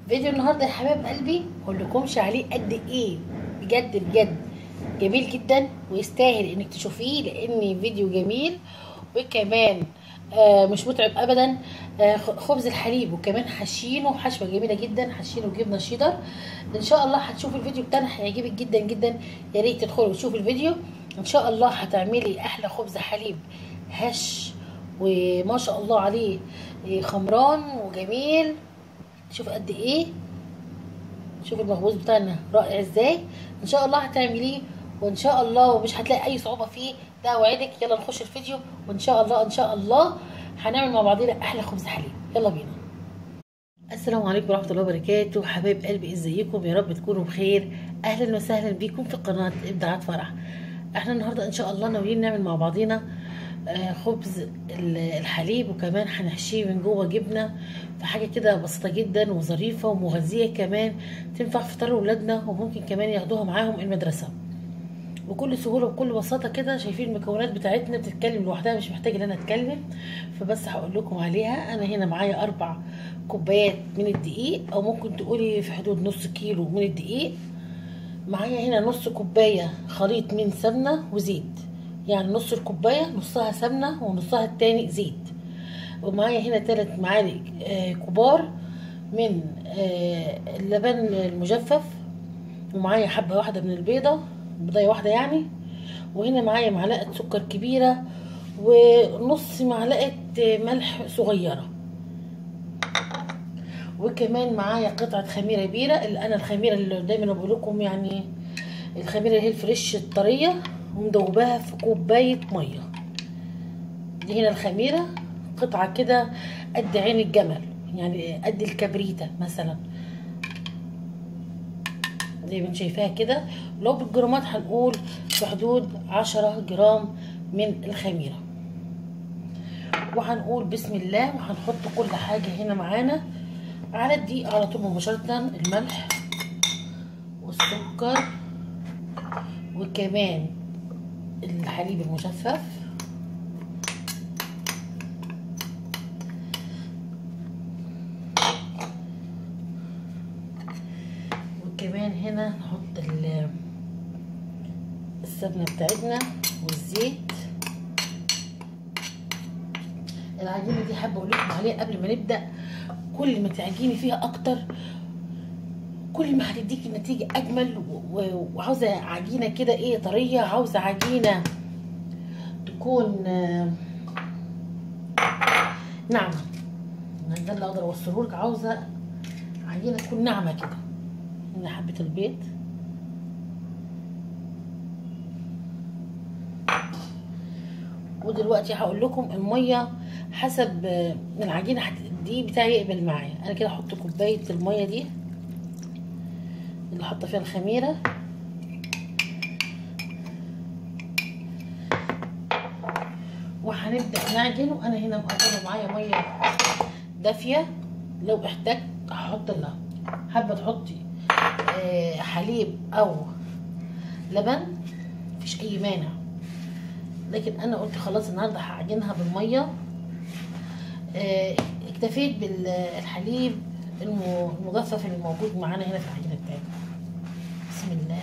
فيديو النهارده يا حبايب قلبي مقولكمش عليه قد ايه. بجد بجد جميل جدا ويستاهل انك تشوفيه لان فيديو جميل. وكمان مش متعب ابدا. خبز الحليب وكمان حشينه حشوه جميله جدا، حشينه جبنه شيدر. ان شاء الله هتشوفوا الفيديو بتاعنا هيعجبك جدا جدا. يا ريت تدخلوا وتشوفوا الفيديو. ان شاء الله هتعملي احلى خبز حليب هش وما شاء الله عليه خمران وجميل. شوف قد ايه، شوف المخبوز بتاعنا رائع ازاي. ان شاء الله هتعمليه وان شاء الله ومش هتلاقي اي صعوبه فيه، ده اوعدك. يلا نخش الفيديو وان شاء الله ان شاء الله هنعمل مع بعضينا احلى خبز حليب. يلا بينا. السلام عليكم ورحمه الله وبركاته. حبايب قلبي ازيكم؟ يا رب تكونوا بخير. اهلا وسهلا بيكم في قناه ابداعات فرح. احنا النهارده ان شاء الله ناويين نعمل مع بعضينا خبز الحليب وكمان هنحشيه من جوه جبنه، فحاجه كده بسيطه جدا وظريفه ومغذيه كمان، تنفع فطار ولادنا وممكن كمان ياخدوها معاهم المدرسه بكل سهوله وبكل بساطه كده. شايفين المكونات بتاعتنا بتتكلم لوحدها، مش محتاجه ان انا اتكلم، فبس هقول لكم عليها. انا هنا معايا 4 كوبايات من الدقيق، او ممكن تقولي في حدود نص كيلو من الدقيق. معايا هنا نص كوبايه خليط من سمنه وزيت، يعني نص الكوبايه نصها سمنه ونصها التاني زيت. ومعايا هنا 3 معالق كبار من اللبن المجفف، ومعايا حبه واحده من البيضه، بيضايه واحده يعني. وهنا معايا معلقه سكر كبيره ونص معلقه ملح صغيره. وكمان معايا قطعه خميره بيره، اللي انا الخميره اللي دايما بقول لكم يعني الخميره اللي هي الفريش الطريه، ومدوباها في كوبايه ميه. دي هنا الخميره قطعه كده قد عين الجمل، يعني قد الكبريته مثلا، زي ما انت شايفاها كده. لو بالجرامات هنقول في حدود 10 جرام من الخميره. وهنقول بسم الله وهنحط كل حاجه هنا معانا على الدقيق على طول مباشره. الملح والسكر وكمان الحليب المجفف، وكمان هنا نحط السمنه بتاعتنا والزيت. العجينه دي حابه اقول لكم عليها قبل ما نبدا، كل ما تعجيني فيها اكتر كل ما هتديكي النتيجه اجمل. وعاوزه عجينه كده ايه طريه، عاوزه عجينه تكون ناعمه. ده اللي اقدر اوصله لك، عاوزه عجينه تكون ناعمه كده. هنا حبه البيض، ودلوقتي هقول لكم الميه حسب العجينه دي بتاعي يقبل معايا. انا كده احط كوبايه الميه دي اللي حاطه فيها الخميره، وهنبدا نعجن. وانا هنا مقدمه معايا ميه دافيه، لو احتجت هحط لها. حابه تحطي حليب او لبن مفيش اي مانع، لكن انا قلت خلاص النهارده هعجنها بالميه. اكتفيت بالحليب المجفف اللي موجود معانا هنا في العجينه بتاعتنا. بسم الله.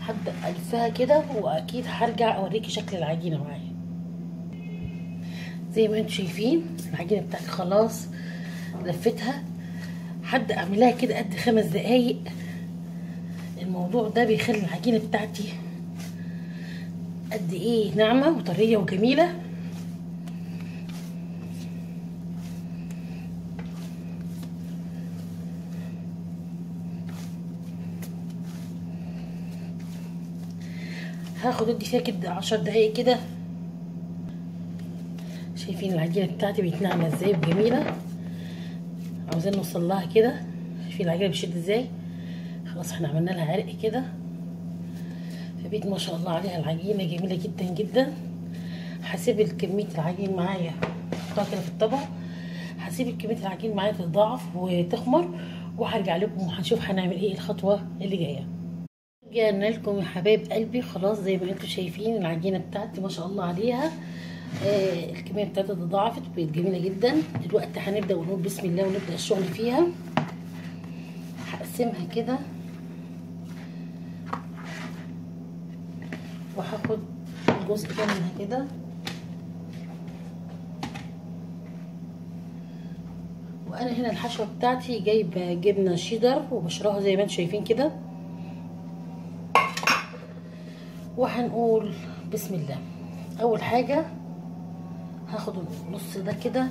هبدا الفها كده، واكيد هرجع اوريكي شكل العجينه معايا. زي ما انتم شايفين العجينه بتاعتي خلاص لفتها. هبدا اعملها كده قد 5 دقايق. الموضوع ده بيخلي العجينه بتاعتي قد ايه ناعمه وطريه وجميله. هاخد ادي فيها كده 10 دقايق كده. شايفين العجينه بتاعتي بقت ناعمه ازاي وجميله، عاوزين نوصل لها كده. شايفين العجينه بتشد ازاي؟ خلاص احنا عملنا لها عرق كده، فبقت ما شاء الله عليها العجينه جميله جدا جدا. هسيب كميه العجين معايا احطها كده في الطبق، هسيب كميه العجين معايا تتضاعف وتخمر، وهرجع لكم وهنشوف هنعمل ايه الخطوه اللي جايه. رجعنا لكم يا حبايب قلبي. خلاص زي ما انتم شايفين العجينه بتاعتي ما شاء الله عليها، الكميه بتاعتها تضاعفت وبقت جميله جدا. دلوقتي هنبدا ونقول بسم الله ونبدا الشغل فيها. هقسمها كده وهاخد جزء ده منها كده، وانا هنا الحشوه بتاعتي جايبه جبنه شيدر وبشرها زي ما انتم شايفين كده. وهنقول بسم الله. اول حاجه هاخد النص ده كده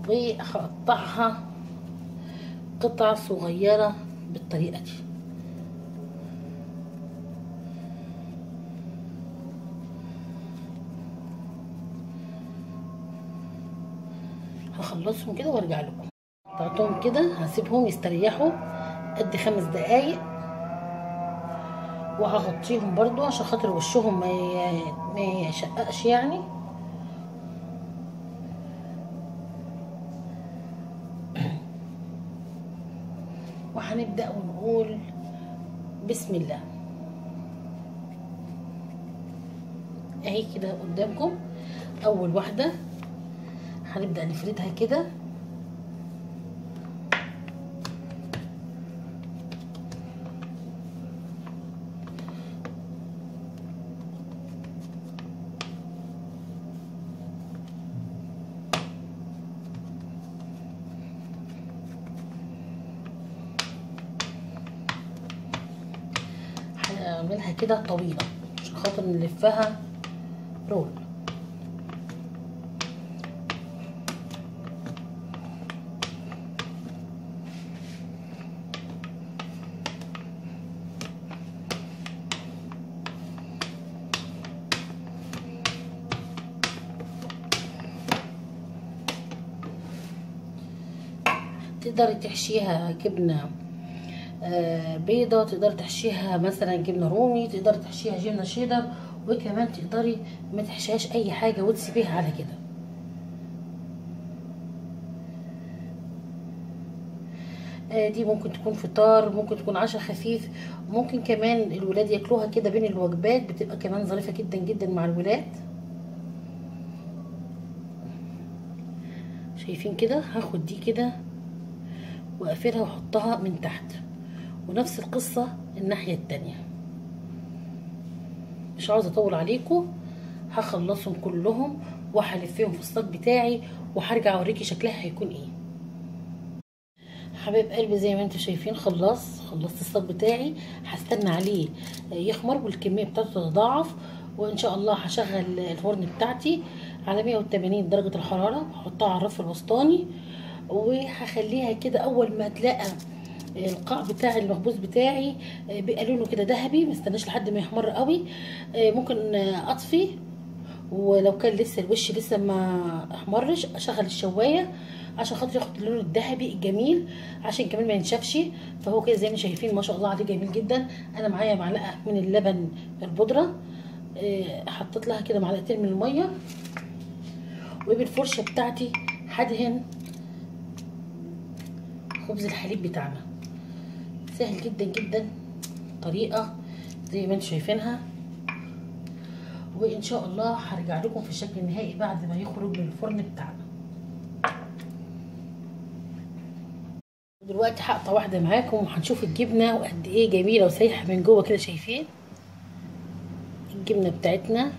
وهقطعها قطع صغيره بالطريقه دي. هخلصهم كده وارجع لكم. قطعتهم كده هسيبهم يستريحوا قد 5 دقايق، وهغطيهم برضو عشان خاطر وشهم ما يشققش يعني. وهنبدأ ونقول بسم الله. اهي كده قدامكم اول واحدة هنبدأ نفردها كده. هنعملها كده طويلة عشان خاطر نلفها رول. تقدري تحشيها جبنة بيضة، تقدري تحشيها مثلا جبنة رومي، تقدري تحشيها جبنة شيدر، وكمان تقدري ما تحشيهاش اي حاجة وتسيبيها على كده. دي ممكن تكون فطار، ممكن تكون عشاء خفيف، ممكن كمان الولاد ياكلوها كده بين الوجبات، بتبقى كمان ظريفة جدا جدا مع الولاد. شايفين كده؟ هاخد دي كده واقفلها واحطها من تحت، ونفس القصة الناحية التانية. مش عاوزة اطول عليكم، هخلصهم كلهم وهلفهم في الصاج بتاعي وهرجع اوريكي شكلها هيكون ايه. حبايب قلبي زي ما انتم شايفين خلصت الصاج بتاعي. هستنى عليه يخمر والكمية بتاعته تتضاعف، وان شاء الله هشغل الفرن بتاعتي على 180 درجة الحرارة، هحطها على الرف الوسطاني وهخليها كده. اول ما تلاقي القاع بتاع المخبوز بتاعي بقى لونه كده ذهبي، مستناش لحد ما يحمر قوي، ممكن اطفي، ولو كان لسه الوش لسه ما احمرش اشغل الشوايه عشان خاطر ياخد اللون الذهبي الجميل، عشان كمان ما ينشفش. فهو كده زي ما شايفين ما شاء الله عليه جميل جدا. انا معايا معلقه من اللبن البودره، حطيت لها كده معلقتين من الميه، وبالفرشه بتاعتي هدهن خبز الحليب بتاعنا. سهل جدا جدا طريقه زي ما انتم شايفينها، وان شاء الله هرجع لكم في الشكل النهائي بعد ما يخرج من الفرن بتاعنا. دلوقتي هقطع واحده معاكم وهنشوف الجبنه وقد ايه جميله وسايحه من جوه كده. شايفين الجبنه بتاعتنا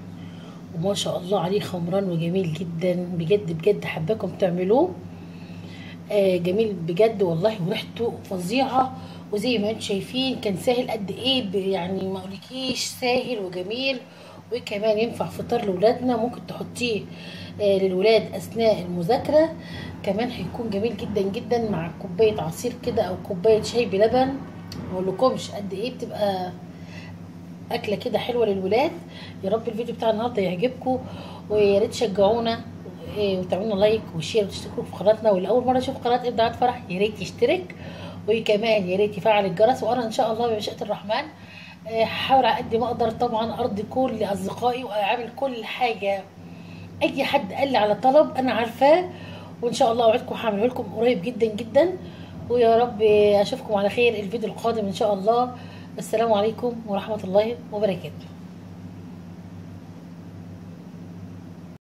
وما شاء الله عليه خمران وجميل جدا بجد بجد. حباكم تعملوه جميل بجد والله، وريحته فظيعه. وزي ما انتم شايفين كان سهل قد ايه، يعني ما اقولكيش سهل وجميل. وكمان ينفع فطار لاولادنا، ممكن تحطيه للولاد اثناء المذاكره. كمان هيكون جميل جدا جدا مع كوبايه عصير كده او كوبايه شاي بلبن. ما اقولكمش قد ايه بتبقى اكله كده حلوه للولاد. يا رب الفيديو بتاع النهارده يعجبكم، ويا ريت تشجعونا وتعملوا لايك وشير وتشتركوا في قناتنا. واللي اول مره يشوف قناه ابداعات فرح يا ريت يشترك، وكمان يا ريت يفعل الجرس. وانا ان شاء الله بمشيئه الرحمن هحاول على قد ما اقدر طبعا ارضي كل اصدقائي واعمل كل حاجه. اي حد قال لي على طلب انا عارفاه، وان شاء الله اوعدكم هعمله لكم قريب جدا جدا. ويا رب اشوفكم على خير الفيديو القادم ان شاء الله. السلام عليكم ورحمة الله وبركاته.